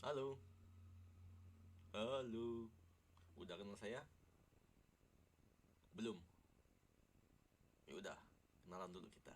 Halo, halo. Udah kenal saya? Belum? Ya udah, kenalan dulu kita.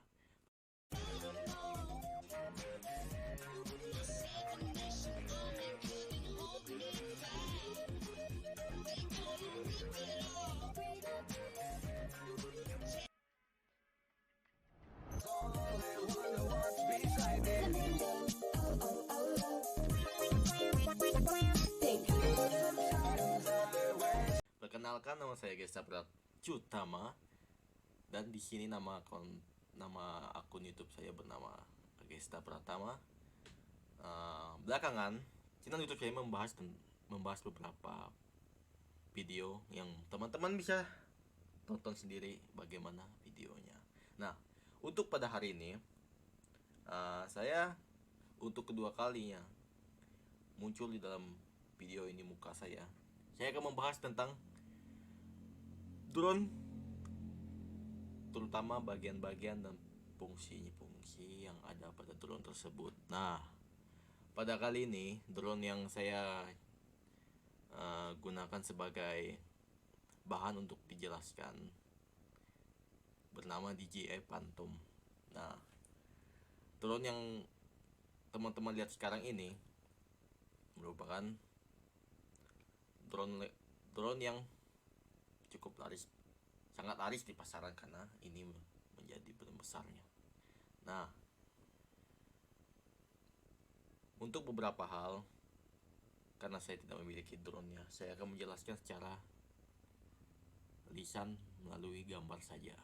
Perkenalkan, nama saya Gesta Pratama, dan di sini nama akun YouTube saya bernama Gesta Pratama. Belakangan channel YouTube saya membahas beberapa video yang teman-teman bisa tonton sendiri bagaimana videonya. Nah, untuk pada hari ini saya untuk kedua kalinya muncul di dalam video ini muka saya. Saya akan membahas tentang drone, terutama bagian-bagian dan fungsi yang ada pada drone tersebut. Nah, pada kali ini drone yang saya gunakan sebagai bahan untuk dijelaskan bernama DJI Phantom. Nah, drone yang teman-teman lihat sekarang ini merupakan drone yang cukup sangat laris di pasaran karena ini menjadi brand besarnya. Nah, untuk beberapa hal, karena saya tidak memiliki drone-nya, saya akan menjelaskan secara lisan melalui gambar saja.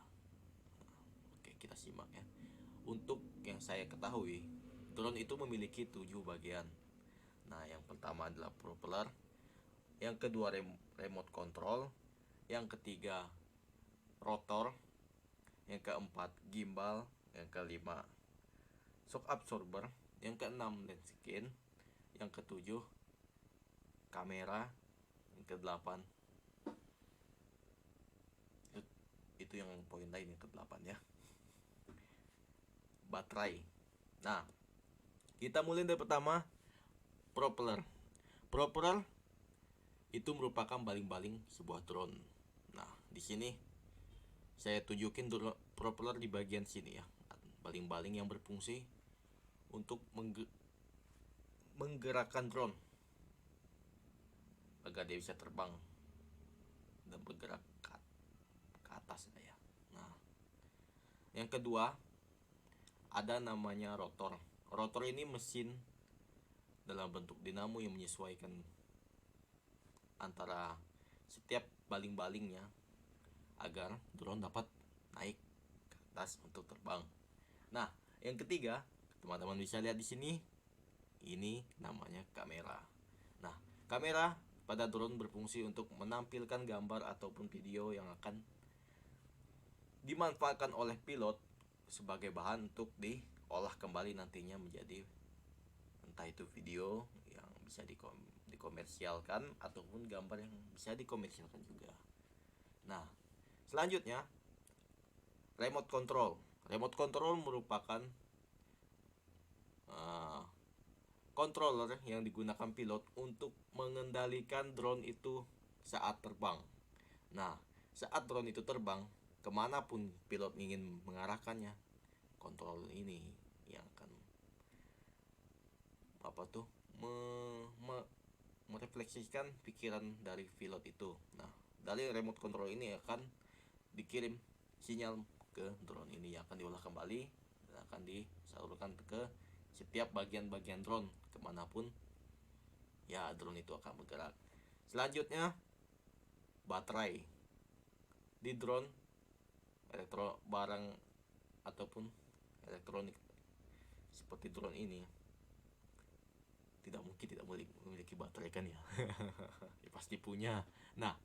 Oke, kita simak ya. Untuk yang saya ketahui, drone itu memiliki 7 bagian. Nah, yang pertama adalah propeller, yang kedua remote control, yang ketiga rotor, yang keempat gimbal, yang kelima shock absorber, yang keenam lens skin, yang ketujuh kamera, yang kedelapan itu yang poin lain, yang kedelapan ya, baterai. Nah, kita mulai dari pertama, propeller. Propeller itu merupakan baling-baling sebuah drone. Nah, di sini saya tunjukin propeller di bagian sini ya. Baling-baling yang berfungsi untuk menggerakkan drone agar dia bisa terbang dan bergerak ke atas ya. Nah, yang kedua ada namanya rotor. Rotor ini mesin dalam bentuk dinamo yang menyesuaikan antara setiap baling-balingnya agar drone dapat naik ke atas untuk terbang. Nah, yang ketiga, teman-teman bisa lihat di sini, ini namanya kamera. Nah, kamera pada drone berfungsi untuk menampilkan gambar ataupun video yang akan dimanfaatkan oleh pilot sebagai bahan untuk diolah kembali nantinya menjadi entah itu video yang bisa dikomersialkan ataupun gambar yang bisa dikomersialkan juga. Nah, selanjutnya remote control. Remote control merupakan controller yang digunakan pilot untuk mengendalikan drone itu saat terbang. Nah, saat drone itu terbang, kemanapun pilot ingin mengarahkannya, controller ini yang akan merefleksikan pikiran dari pilot itu. Nah, dari remote control ini akan dikirim sinyal ke drone ini yang akan diolah kembali dan akan disalurkan ke setiap bagian-bagian drone kemanapun ya drone itu akan bergerak. Selanjutnya baterai. Di drone barang ataupun elektronik seperti drone ini tidak mungkin tidak memiliki baterai kan ya. Ya pasti punya. Nah,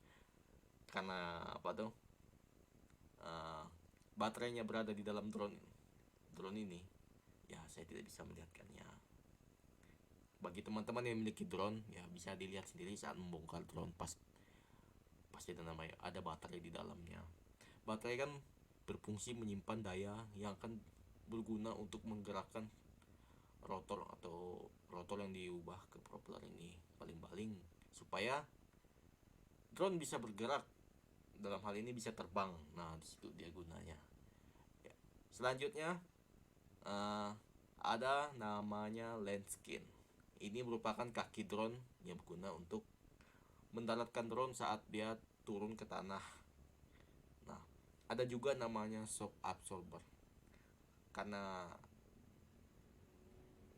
karena baterainya berada di dalam drone ini, ya saya tidak bisa melihatkannya. Bagi teman-teman yang memiliki drone, ya bisa dilihat sendiri saat membongkar drone, pasti ada baterai di dalamnya. Baterai kan berfungsi menyimpan daya yang akan berguna untuk menggerakkan rotor yang diubah ke propeller ini baling-baling supaya drone bisa bergerak, dalam hal ini bisa terbang. Nah, di situ dia gunanya. Ya. Selanjutnya ada namanya land skin. Ini merupakan kaki drone yang berguna untuk mendaratkan drone saat dia turun ke tanah. Nah, ada juga namanya shock absorber. Karena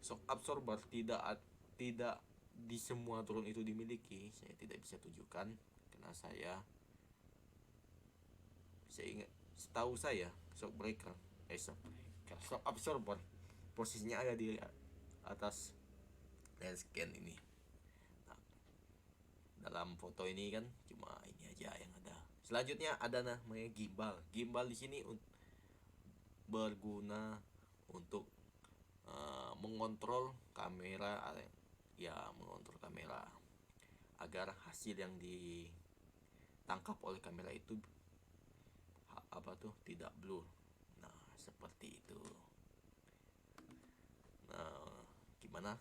shock absorber tidak di semua drone itu dimiliki, saya tidak bisa tunjukkan karena saya ingat, setahu saya shock absorber posisinya ada di atas lens scan ini. Nah, dalam foto ini kan cuma ini aja yang ada. Selanjutnya ada namanya gimbal. Gimbal di sini berguna untuk mengontrol kamera, mengontrol kamera agar hasil yang ditangkap oleh kamera itu tidak blur. Nah, seperti itu. Nah, gimana?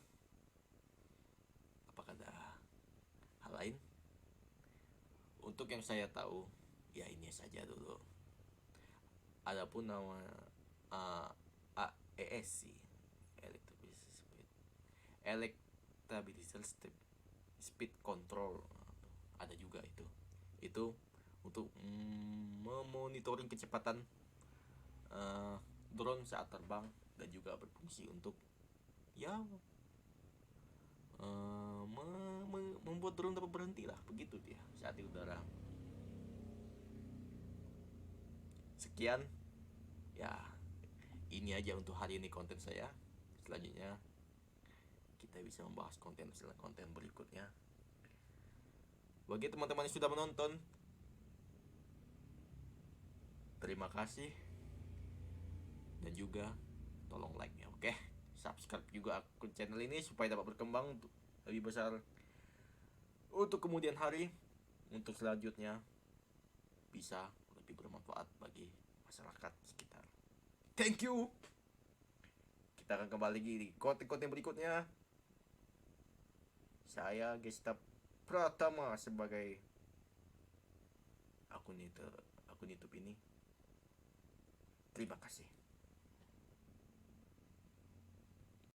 Apakah ada hal lain? Untuk yang saya tahu, ya ini saja dulu. Adapun nama AESC, Electability Speed Control, ada juga itu untuk memonitoring kecepatan drone saat terbang, dan juga berfungsi untuk membuat drone dapat berhenti lah, begitu dia saat di udara. Sekian ya, ini aja untuk hari ini konten saya. Selanjutnya kita bisa membahas konten berikutnya. Bagi teman-teman yang sudah menonton, terima kasih, dan juga tolong like ya, oke? Subscribe juga akun channel ini supaya dapat berkembang lebih besar untuk kemudian hari, untuk selanjutnya bisa lebih bermanfaat bagi masyarakat sekitar. Thank you. Kita akan kembali lagi di konten-konten berikutnya. Saya Gesta Pratama sebagai akun YouTube ini. Terima kasih.